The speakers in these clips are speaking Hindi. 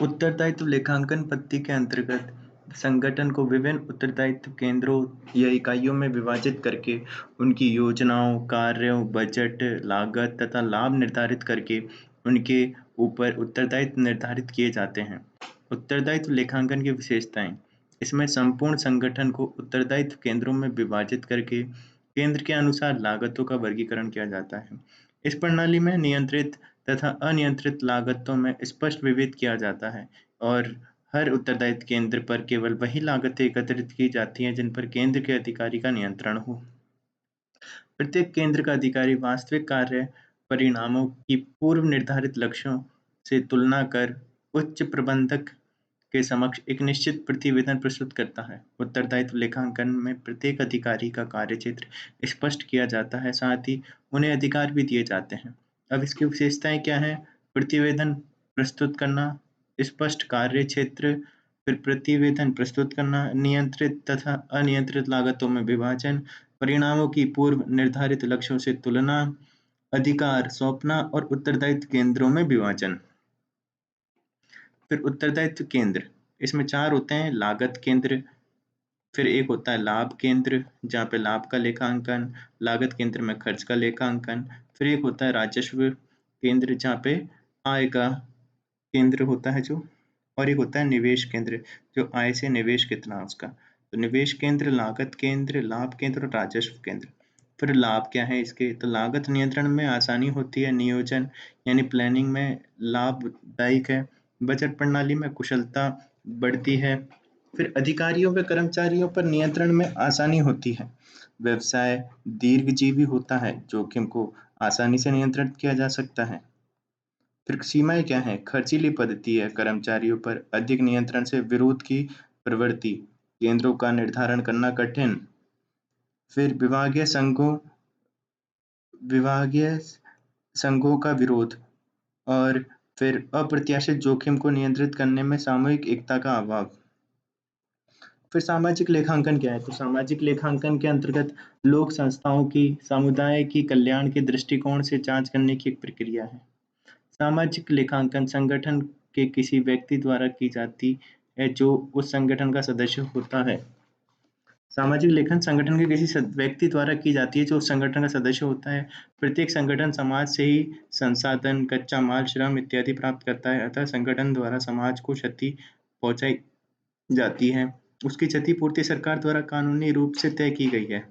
उत्तरदायित्व लेखांकन पद्धति के अंतर्गत संगठन को विभिन्न उत्तरदायित्व केंद्रों या इकाइयों में विभाजित करके उनकी योजनाओं, कार्यों, बजट, लागत तथा लाभ निर्धारित करके उनके ऊपर उत्तरदायित्व निर्धारित किए जाते हैं। उत्तरदायित्व लेखांकन की विशेषताएं: इसमें संपूर्ण संगठन को उत्तरदायित्व केंद्रों में विभाजित करके केंद्र के अनुसार लागतों का वर्गीकरण किया जाता है। इस प्रणाली में नियंत्रित तथा अनियंत्रित लागतों में स्पष्ट विभेद किया जाता है और हर उत्तरदायित्व केंद्र पर केवल वही लागतें एकत्रित की जाती हैं जिन पर केंद्र के अधिकारी का नियंत्रण हो। प्रत्येक केंद्र का अधिकारी वास्तविक कार्य परिणामों की पूर्व निर्धारित लक्ष्यों से तुलना कर उच्च प्रबंधक के समक्ष एक निश्चित प्रतिवेदन प्रस्तुत करता है। उत्तरदायित्व लेखांकन में प्रत्येक अधिकारी का कार्यक्षेत्र स्पष्ट किया जाता है, साथ ही उन्हें अधिकार भी दिए जाते हैं। अब इसकी विशेषताएं क्या हैं? प्रतिवेदन प्रस्तुत करना, स्पष्ट कार्य क्षेत्र, फिर प्रतिवेदन प्रस्तुत करना, नियंत्रित तथा अनियंत्रित लागतों में विभाजन, परिणामों की पूर्व निर्धारित लक्ष्यों से तुलना, अधिकार सौंपना और उत्तरदायित्व केंद्रों में विभाजन। फिर उत्तरदायित्व केंद्र, इसमें 4 होते हैं: लागत केंद्र, फिर एक होता है लाभ केंद्र जहाँ पे लाभ का लेखांकन, लागत केंद्र में खर्च का लेखांकन, फिर एक होता है राजस्व केंद्र जहाँ पे आय का केंद्र होता है जो, और एक होता है निवेश केंद्र जो आय से निवेश कितना है उसका। तो निवेश केंद्र, लागत केंद्र, लाभ केंद्र और राजस्व केंद्र। फिर लाभ क्या है इसके? तो लागत नियंत्रण में आसानी होती है, नियोजन यानी प्लानिंग में लाभदायक है, बजट प्रणाली में कुशलता बढ़ती है, फिर अधिकारियों व कर्मचारियों पर नियंत्रण में आसानी होती है, व्यवसाय दीर्घजीवी होता है, जोखिम को आसानी से नियंत्रित किया जा सकता है। फिर सीमाएं क्या हैं? खर्चीली पद्धति है, कर्मचारियों पर अधिक नियंत्रण से विरोध की प्रवृत्ति, केंद्रों का निर्धारण करना कठिन, फिर विभागीय संघों का विरोध, और फिर अप्रत्याशित जोखिम को नियंत्रित करने में सामूहिक एकता का अभाव। फिर सामाजिक लेखांकन क्या है? तो सामाजिक लेखांकन के अंतर्गत लोक संस्थाओं की, समुदाय की कल्याण के दृष्टिकोण से जांच करने की एक प्रक्रिया है। सामाजिक लेखांकन संगठन के किसी व्यक्ति द्वारा की जाती है जो उस संगठन का सदस्य होता है। सामाजिक लेखन संगठन के किसी व्यक्ति द्वारा की जाती है जो उस संगठन का सदस्य होता है। प्रत्येक संगठन समाज से ही संसाधन, कच्चा माल, श्रम इत्यादि प्राप्त करता है, अतः संगठन द्वारा समाज को क्षति पहुंचाई जाती है। उसकी क्षतिपूर्ति सरकार द्वारा कानूनी रूप से तय की गई है।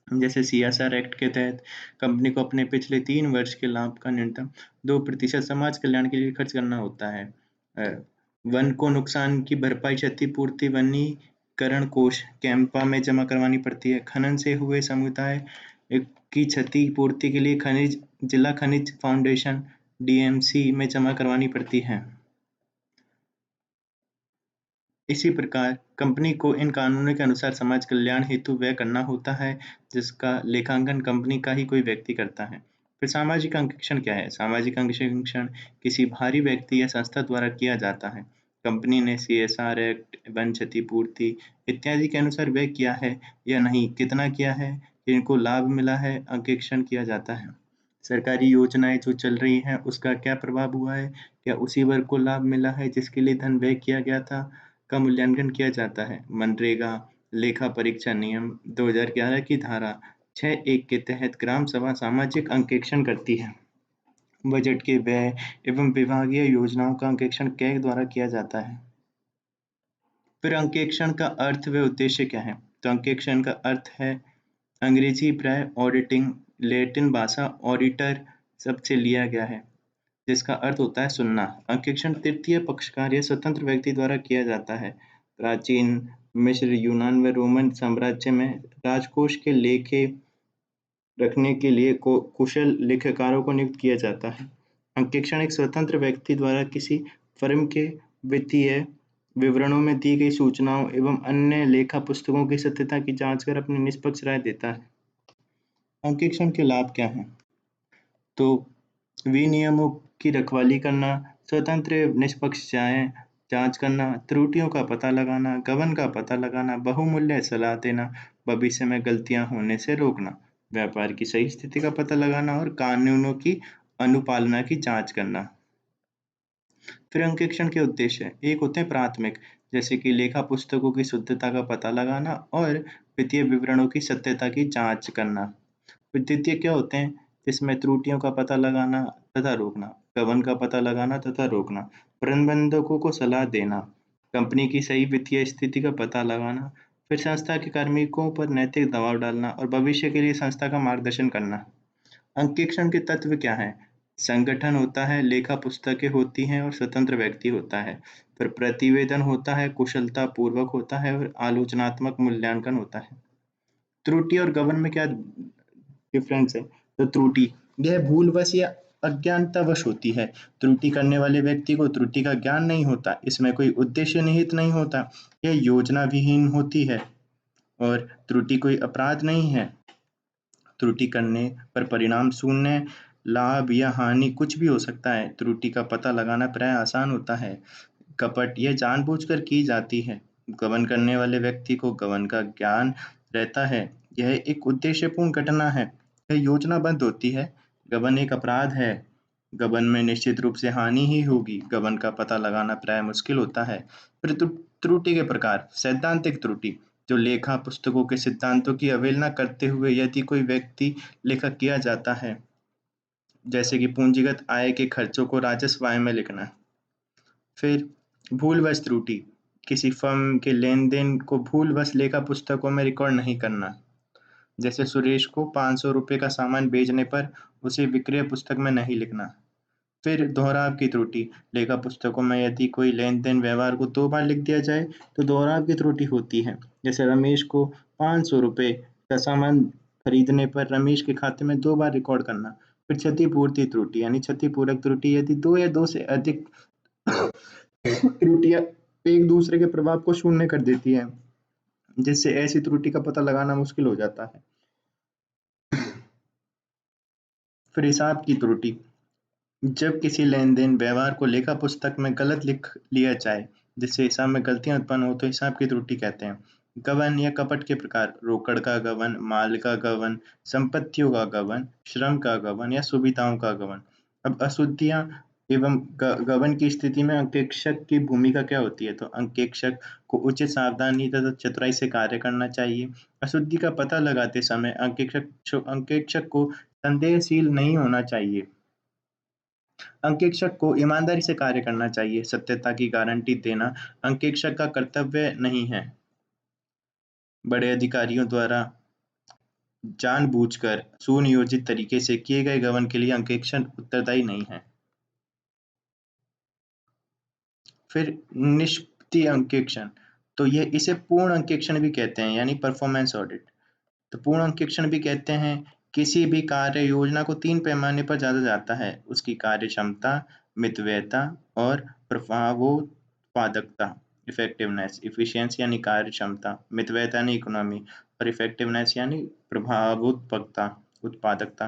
जैसे CSR एक्ट के तहत कंपनी को अपने पिछले 3 वर्ष के लाभ का न्यूनतम 2% समाज कल्याण के लिए खर्च करना होता है। वन को नुकसान की भरपाई क्षतिपूर्ति वनीकरण कोष कैंपा में जमा करवानी पड़ती है। खनन से हुए समुदाय की क्षतिपूर्ति के लिए जिला खनिज फाउंडेशन DMC में जमा करवानी पड़ती है। इसी प्रकार कंपनी को इन कानूनों के अनुसार समाज कल्याण हेतु व्यय करना होता है, जिसका लेखांकन कंपनी का ही कोई व्यक्ति करता है। फिर सामाजिक अंकेक्षण क्या है? सामाजिक अंकेक्षण किसी बाहरी व्यक्ति या संस्था द्वारा किया जाता है। कंपनी ने CSR एक्ट, वन क्षतिपूर्ति इत्यादि के अनुसार व्यय किया है या नहीं, कितना किया है, इनको लाभ मिला है, अंकेक्षण किया जाता है। सरकारी योजनाएं जो चल रही हैं उसका क्या प्रभाव हुआ है, क्या उसी वर्ग को लाभ मिला है जिसके लिए धन व्यय किया गया था, का मूल्यांकन किया जाता है। मनरेगा लेखा परीक्षा नियम 2011 की धारा 6(1) के तहत ग्राम सभा सामाजिक अंकेक्षण करती है। बजट के व्यय एवं विभागीय योजनाओं का अंकेक्षण कैग द्वारा किया जाता है। फिर अंकेक्षण का अर्थ व उद्देश्य क्या है? तो अंकेक्षण का अर्थ है अंग्रेजी प्राय ऑडिटिंग, लैटिन भाषा ऑडिटर शब्द से लिया गया है, जिसका अर्थ होता है सुनना। अंकेक्षण तृतीय पक्षकार या स्वतंत्र व्यक्ति द्वारा किया जाता है। प्राचीन मिस्र, यूनान व रोमन साम्राज्य में राजकोष के लेखे रखने के लिए कुशल लेखाकारों को नियुक्त किया जाता है। अंकेक्षण एक स्वतंत्र व्यक्ति द्वारा किसी फर्म के वित्तीय विवरणों में दी गई सूचनाओं एवं अन्य लेखा पुस्तकों की सत्यता की जांच कर अपनी निष्पक्ष राय देता है। अंकेक्षण के लाभ क्या हैं? तो विनियमों की रखवाली करना, स्वतंत्र निष्पक्ष जांच करना, त्रुटियों का पता लगाना, गबन का पता लगाना, बहुमूल्य सलाह देना, भविष्य में गलतियां होने से रोकना, व्यापार की सही स्थिति का पता लगाना और कानूनों की अनुपालना की जांच करना। फिर अंकेक्षण के उद्देश्य एक होते हैं प्राथमिक, जैसे कि लेखा पुस्तकों की शुद्धता का पता लगाना और वित्तीय विवरणों की सत्यता की जांच करना। फिर द्वितीय क्या होते हैं, जिसमें त्रुटियों का पता लगाना तथा रोकना, गबन का पता लगाना तथा रोकना, प्रबंधकों को सलाह देना, कंपनी की सही वित्तीय स्थिति का पता लगाना, फिर संस्था के कार्मिकों पर नैतिक दबाव डालना और भविष्य के लिए संस्था का मार्गदर्शन करना। अंकेक्षण के तत्व क्या हैं? संगठन होता है, लेखा पुस्तकें होती हैं और स्वतंत्र व्यक्ति होता है। फिर प्रतिवेदन होता है, कुशलता पूर्वक होता है और आलोचनात्मक मूल्यांकन होता है। त्रुटि और गबन में क्या डिफरेंस है? तो त्रुटि यह भूलवश या अज्ञानतावश होती है। त्रुटि करने वाले व्यक्ति को त्रुटि का ज्ञान नहीं होता, इसमें कोई उद्देश्य निहित नहीं होता, यह योजना विहीन होती है। और त्रुटि कोई अपराध नहीं है। त्रुटि करने पर परिणाम शून्य, लाभ या हानि कुछ भी हो सकता है। त्रुटि का पता लगाना प्राय आसान होता है। कपट यह जानबूझकर की जाती है। गबन करने वाले व्यक्ति को गबन का ज्ञान रहता है। यह एक उद्देश्यपूर्ण घटना है। यह योजनाबद्ध होती है। गबन एक अपराध है। गबन में निश्चित रूप से हानि ही होगी। गबन का पता लगाना प्राय मुश्किल होता है। फिर त्रुटि के प्रकार, सैद्धांतिक त्रुटि जो लेखा पुस्तकों के सिद्धांतों की अवहेलना करते हुए यदि कोई व्यक्ति लेखा किया जाता है, जैसे कि पूंजीगत आय के खर्चों को राजस्व आय में लिखना। फिर भूलवश त्रुटि, किसी फर्म के लेन-देन को भूलवश लेखा पुस्तकों में रिकॉर्ड नहीं करना। जैसे सुरेश को ₹500 का सामान बेचने पर उसे विक्रय पुस्तक में नहीं लिखना। फिर दोहराव की त्रुटि, लेखा पुस्तकों में यदि कोई लेन-देन व्यवहार को 2 बार लिख दिया जाए, तो दोहराव की त्रुटि होती है। जैसे रमेश को ₹500 का सामान खरीदने पर रमेश के खाते में 2 बार रिकॉर्ड करना। फिर क्षतिपूर्ति त्रुटि यानी क्षतिपूरक त्रुटि, यदि 2 या 2 से अधिक त्रुटियां एक दूसरे के प्रभाव को शून्य कर देती है, जिससे ऐसी त्रुटि का पता लगाना मुश्किल हो जाता है। फिर हिसाब की त्रुटि, जब किसी लेन-देन व्यवहार को लेखा पुस्तक में गलत लिख लिया जाए, जिससे हिसाब में गलतियां उत्पन्न हो, तो हिसाब की त्रुटि कहते हैं। गबन या कपट के प्रकार, रोकड़ का गबन, माल का गबन, संपत्तियों का गबन, श्रम का गबन या सुविधाओं का गबन। अब अशुद्धियां एवं गबन की स्थिति में अंकेक्षक की भूमिका क्या होती है? तो अंकेक्षक को उचित सावधानी तथा चतुराई से कार्य करना चाहिए। अशुद्धि का पता लगाते समय अंकेक्षक को संदेहशील नहीं होना चाहिए। अंकेक्षक को ईमानदारी से कार्य करना चाहिए। सत्यता की गारंटी देना अंकेक्षक का कर्तव्य नहीं है। बड़े अधिकारियों द्वारा जानबूझकर सुनियोजित तरीके से किए गए गबन के लिए अंकेक्षक उत्तरदायी नहीं है। फिर निष्पत्ति अंकेक्षण, तो ये इसे पूर्ण अंकेक्षण भी कहते हैं, यानी परफॉर्मेंस ऑडिट। तो पूर्ण अंकेक्षण भी कहते हैं, किसी भी कार्य योजना को 3 पैमाने पर जांचा जाता है: उसकी कार्यक्षमता, मितव्ययता और प्रभावोत्पादकता। इफेक्टिवनेस, एफिशिएंसी यानी कार्यक्षमता, मितव्ययता यानी इकोनॉमी और इफेक्टिवनेस यानी प्रभावोत्पादकता उत्पादकता।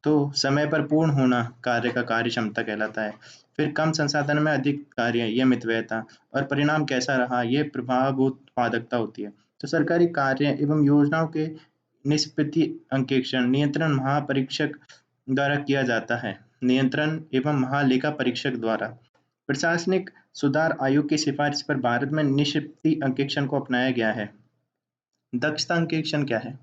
तो समय पर पूर्ण होना कार्य का कार्यक्षमता कहलाता है। फिर कम संसाधन में अधिक कार्य, यह मितव्ययता, और परिणाम कैसा रहा, यह प्रभावोत्पादकता होती है। तो सरकारी कार्य एवं योजनाओं के निष्पत्ति अंकेक्षण नियंत्रण महापरीक्षक द्वारा किया जाता है। नियंत्रण एवं महालेखा परीक्षक द्वारा। प्रशासनिक सुधार आयोग की सिफारिश पर भारत में निष्पत्ति अंकेक्षण को अपनाया गया है। दक्षता अंकेक्षण क्या है?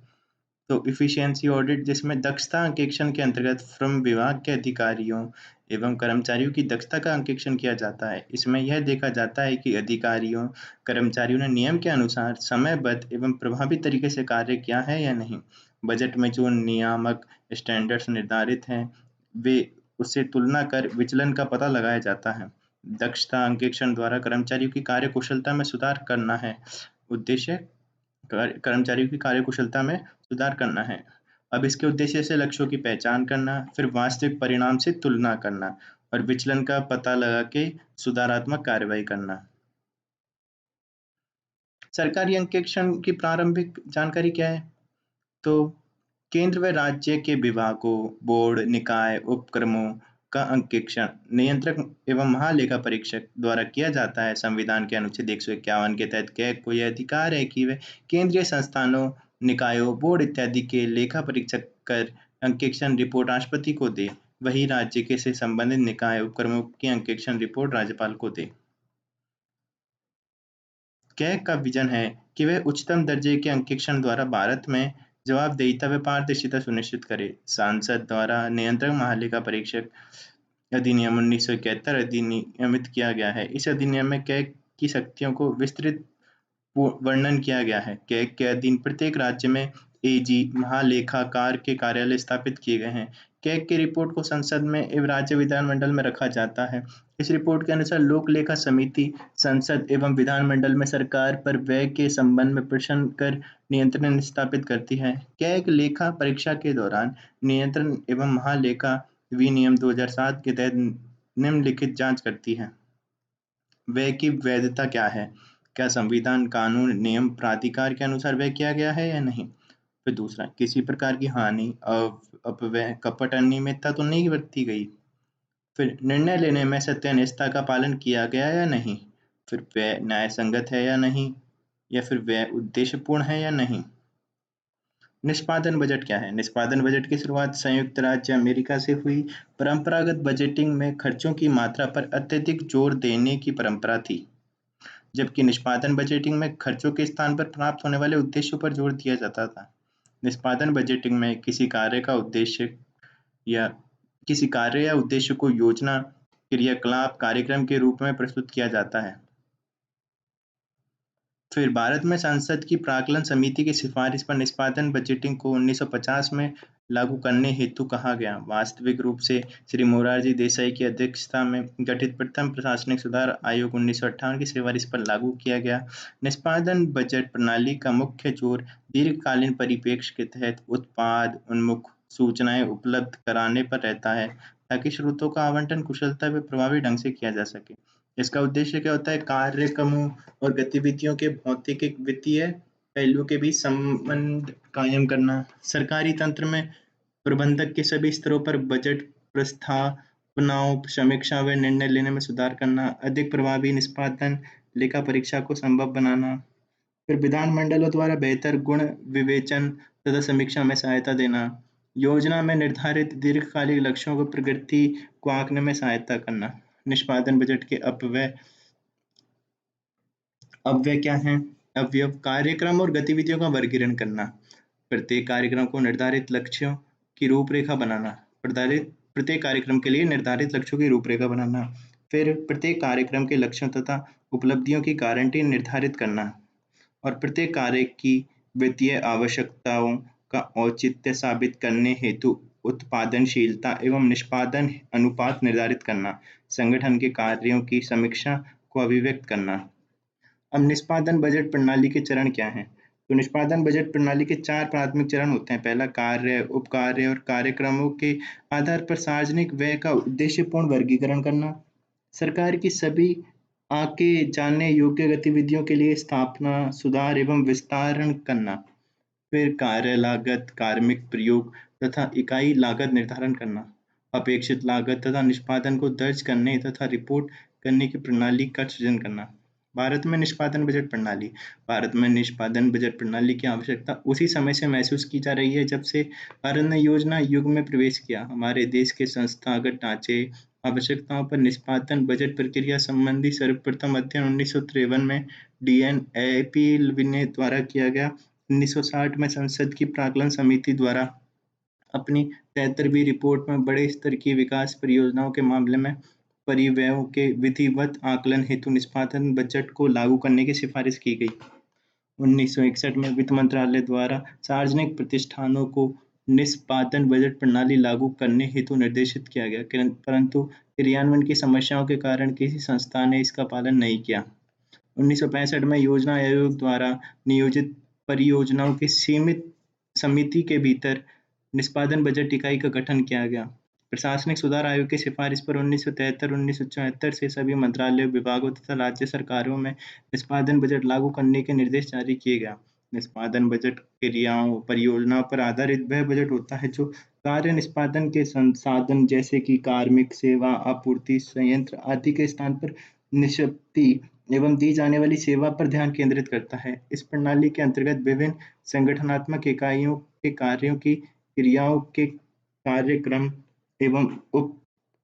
तो इफिशियंसी ऑडिट, जिसमें दक्षता अंकेक्षण के अंतर्गत श्रम विभाग के अधिकारियों एवं कर्मचारियों की दक्षता का अंकेक्षण किया जाता है। इसमें यह देखा जाता है कि अधिकारियों कर्मचारियों ने नियम के अनुसार समयबद्ध एवं प्रभावी तरीके से कार्य किया है या नहीं। बजट में जो नियामक स्टैंडर्ड्स निर्धारित हैं, वे उससे तुलना कर विचलन का पता लगाया जाता है। दक्षता अंकेक्षण द्वारा कर्मचारियों की कार्य कुशलता में सुधार करना है। उद्देश्य कर्मचारियों की कार्यकुशलता में सुधार करना है। अब इसके उद्देश्य से लक्ष्यों की पहचान करना, फिर वास्तविक परिणाम से तुलना करना और विचलन का पता लगा के सुधारात्मक कार्रवाई करना। सरकारी अंकेक्षण की प्रारंभिक जानकारी क्या है? तो केंद्र व राज्य के विभागों, बोर्ड, निकाय, उपक्रमों का अंकेक्षण नियंत्रक एवं महालेखा परीक्षक द्वारा किया जाता है। संविधान के अनुच्छेद 151 के तहत कैग को यह अधिकार है कि वह केंद्रीय संस्थानों, निकायों, बोर्ड इत्यादि के लेखा परीक्षक कर अंकेक्षण रिपोर्ट राष्ट्रपति को दे। वही राज्य के से संबंधित निकाय उपक्रमों की अंकेक्षण रिपोर्ट राज्यपाल को दे। कैग का विजन है कि वह उच्चतम दर्जे के अंकेक्षण द्वारा भारत में जवाबदेहिता व पारदर्शिता सुनिश्चित करे। सांसद द्वारा नियंत्रक महालेखा परीक्षक अधिनियम 1971 अधिनियमित किया गया है। इस अधिनियम में कैग की शक्तियों को विस्तृत वर्णन किया गया है। कैग के अधीन प्रत्येक राज्य में एजी महालेखाकार के कार्यालय स्थापित किए गए हैं। कैग की रिपोर्ट को संसद में एवं राज्य विधानमंडल में रखा जाता है। इस रिपोर्ट के अनुसार लोक लेखा समिति संसद एवं विधानमंडल में सरकार पर व्यय के संबंध में प्रश्न कर नियंत्रण स्थापित करती है। कैग लेखा परीक्षा के दौरान नियंत्रण एवं महालेखा विनियम 2007 के तहत निम्नलिखित जांच करती है। व्यय की वैधता क्या है? क्या संविधान, कानून, नियम, प्राधिकार के अनुसार व्यय किया गया है या नहीं? फिर दूसरा, किसी प्रकार की हानि, अपव्यय, कपट, अनियमितता तो नहीं बरती गई? फिर निर्णय लेने में सत्यनिष्ठा का पालन किया गया या नहीं? फिर व्यय न्याय संगत है या नहीं? या फिर व्यय उद्देश्यपूर्ण है या नहीं? निष्पादन बजट क्या है? निष्पादन बजट की शुरुआत संयुक्त राज्य अमेरिका से हुई। परंपरागत बजटिंग में खर्चों की मात्रा पर अत्यधिक जोर देने की परंपरा थी, जबकि निष्पादन बजटिंग में खर्चों के स्थान पर प्राप्त होने वाले उद्देश्यों पर जोर दिया जाता था। निष्पादन बजटिंग में किसी कार्य या उद्देश्य को योजना, क्रियाकलाप, कार्यक्रम के रूप में प्रस्तुत किया जाता है। फिर भारत में संसद की प्राक्कलन समिति की सिफारिश पर निष्पादन बजटिंग को 1950 में लागू करने हेतु कहा गया। वास्तविक रूप से श्री मोरारजी देसाई की अध्यक्षता में गठित प्रथम प्रशासनिक सुधार आयोग 1958 की सिफारिश पर लागू किया गया। निष्पादन बजट प्रणाली का मुख्य जोर दीर्घकालीन परिप्रेक्ष्य के तहत उत्पाद उन्मुख सूचनाएं उपलब्ध कराने पर रहता है, ताकि स्रोतों का आवंटन कुशलता व प्रभावी ढंग से किया जा सके। इसका उद्देश्य क्या होता है? कार्यक्रमों और गतिविधियों के भौतिक वित्तीय पहलुओं के बीच संबंध कायम करना। सरकारी तंत्र में प्रबंधक के सभी स्तरों पर बजट प्रस्तावनाओं, समीक्षा व निर्णय लेने में सुधार करना। अधिक प्रभावी निष्पादन लेखा परीक्षा को संभव बनाना। फिर विधानमंडलों द्वारा बेहतर गुण विवेचन तथा समीक्षा में सहायता देना। योजना में निर्धारित दीर्घकालिक लक्ष्यों को प्रगति को आंकने में सहायता करना। निष्पादन बजट के अव्यय क्या हैं? अवयव कार्यक्रम और गतिविधियों का वर्गीकरण करना। प्रत्येक कार्यक्रम को निर्धारित लक्ष्यों की रूपरेखा बनाना। प्रत्येक कार्यक्रम के लिए निर्धारित लक्ष्यों की रूपरेखा बनाना। फिर प्रत्येक कार्यक्रम के लक्ष्यों तथा उपलब्धियों की गारंटी निर्धारित करना और प्रत्येक कार्य की वित्तीय आवश्यकताओं का औचित्य साबित करने हेतु उत्पादनशीलता एवं निष्पादन अनुपात निर्धारित करना। संगठन के कार्यों की समीक्षा को अभिव्यक्त करना। अब निष्पादन बजट प्रणाली के चरण क्या हैं? तो निष्पादन बजट प्रणाली के 4 प्राथमिक चरण होते हैं। पहला, कार्य, उपकार्य और कार्यक्रमों के आधार पर सार्वजनिक व्यय का उद्देश्यपूर्ण वर्गीकरण करना। सरकार की सभी आके जाने योग्य गतिविधियों के लिए स्थापना, सुधार एवं विस्तारण करना। फिर कार्य लागत, कार्मिक प्रयोग तथा इकाई लागत निर्धारण करना। अपेक्षित लागत तथा निष्पादन को दर्ज करने तथा रिपोर्ट करने की प्रणाली का सृजन करना। भारत में निष्पादन बजट प्रणाली। भारत में निष्पादन बजट प्रणाली की आवश्यकता उसी समय से महसूस की जा रही है जब से भारत ने योजना युग में प्रवेश किया। हमारे देश के संस्थागत ढांचे आवश्यकताओं पर निष्पादन बजट प्रक्रिया संबंधी सर्वप्रथम अध्ययन 1953 में DN Appel द्वारा किया गया। 1960 में संसद की प्राक्कलन समिति द्वारा अपनी 73वीं रिपोर्ट में बड़े स्तर की विकास परियोजनाओं के मामले में परिव्ययों के विधिवत आकलन हेतु निष्पादन बजट को लागू करने की सिफारिश की गई। 1961 में वित्त मंत्रालय द्वारा सार्वजनिक प्रतिष्ठानों को निष्पादन बजट प्रणाली लागू करने हेतु निर्देशित किया गया, परंतु क्रियान्वयन की समस्याओं के कारण किसी संस्था ने इसका पालन नहीं किया। 1965 में योजना आयोग द्वारा नियोजित परियोजनाओं की सीमित समिति के भीतर निष्पादन बजट इकाई का गठन किया गया। प्रशासनिक सुधार आयोग की सिफारिश पर 1973-1974 से सभी मंत्रालयों, विभागों तथा राज्य सरकारों में निष्पादन बजट लागू करने के निर्देश जारी किए गए। निष्पादन बजट क्रियाओं, परियोजनाओं पर आधारित वह बजट होता है जो कार्य निष्पादन के संसाधन जैसे कि कार्मिक, सेवा आपूर्ति, संयंत्र आदि के स्थान पर निष्पत्ति एवं दी जाने वाली सेवा पर ध्यान केंद्रित करता है। इस प्रणाली के अंतर्गत विभिन्न संगठनात्मक इकाइयों के कार्यों की क्रियाओं के कार्यक्रम एवं उप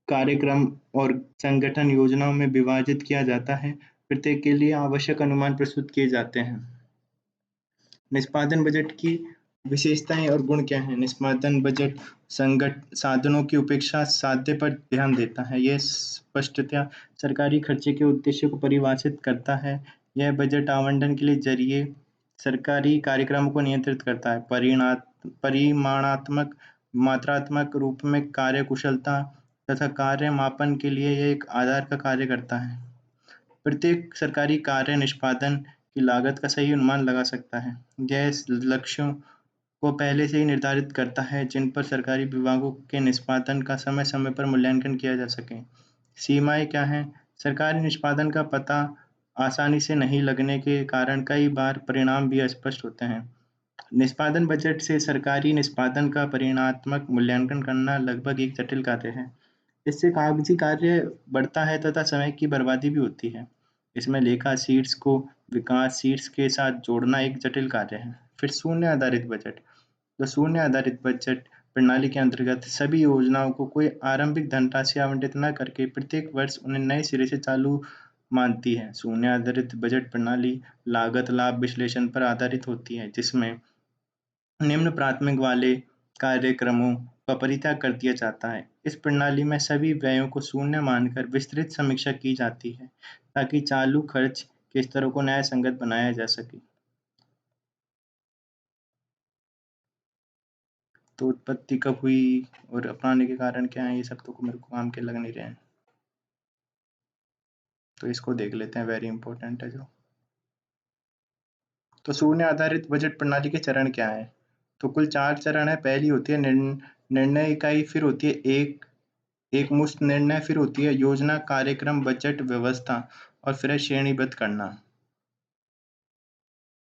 कार्यक्रम और संगठन योजनाओं में विभाजित किया जाता है। प्रत्येक के लिए आवश्यक अनुमान प्रस्तुत किए जाते हैं। निष्पादन बजट की विशेषताएं और गुण क्या हैं? निष्पादन बजट संगठ साधनों की उपेक्षा साध्य पर ध्यान देता है। यह स्पष्टतया सरकारी खर्चे के उद्देश्य को परिभाषित करता है। यह बजट आवंटन के लिए जरिए सरकारी कार्यक्रमों को नियंत्रित करता है। परिमाणात्मक मात्रात्मक रूप में कार्य कुशलता तथा कार्य मापन के लिए यह एक आधार का कार्य करता है। प्रत्येक सरकारी कार्य निष्पादन की लागत का सही अनुमान लगा सकता है। यह लक्ष्यों को पहले से ही निर्धारित करता है जिन पर सरकारी विभागों के निष्पादन का समय-समय पर मूल्यांकन किया जा सके। सीमाएं क्या हैं? सरकारी निष्पादन का पता आसानी से नहीं लगने के कारण कई बार परिणाम भी अस्पष्ट होते हैं। निष्पादन बजट से सरकारी निष्पादन का परिणात्मक मूल्यांकन करना लगभग एक जटिल कार्य है। इससे कागजी कार्य बढ़ता है तथा समय की बर्बादी भी होती है। इसमें लेखा शीट्स को विकास शीट्स के साथ जोड़ना एक जटिल कार्य है। फिर शून्य आधारित बजट। तो शून्य आधारित बजट प्रणाली के अंतर्गत सभी योजनाओं को कोई आरंभिक धनराशि आवंटित न करके प्रत्येक वर्ष उन्हें नए सिरे से चालू मानती है। शून्य आधारित बजट प्रणाली लागत लाभ विश्लेषण पर आधारित होती है, जिसमें निम्न प्राथमिक वाले कार्यक्रमों का परित्याग कर दिया जाता है। इस प्रणाली में सभी व्ययों को शून्य मानकर विस्तृत समीक्षा की जाती है ताकि चालू खर्च के स्तरों को न्याय संगत बनाया जा सके। तो उत्पत्ति कब हुई और अपनाने के कारण क्या है, ये सब तो मेरे को काम के लग नहीं रहे हैं। तो इसको देख लेते हैं, वेरी इंपॉर्टेंट है जो। तो शून्य आधारित बजट प्रणाली के चरण क्या है? तो कुल 4 चरण है। पहली होती है निर्णय इकाई, फिर होती है एकमुश्त निर्णय, फिर होती है योजना कार्यक्रम बजट व्यवस्था और फिर है श्रेणीबद्ध करना।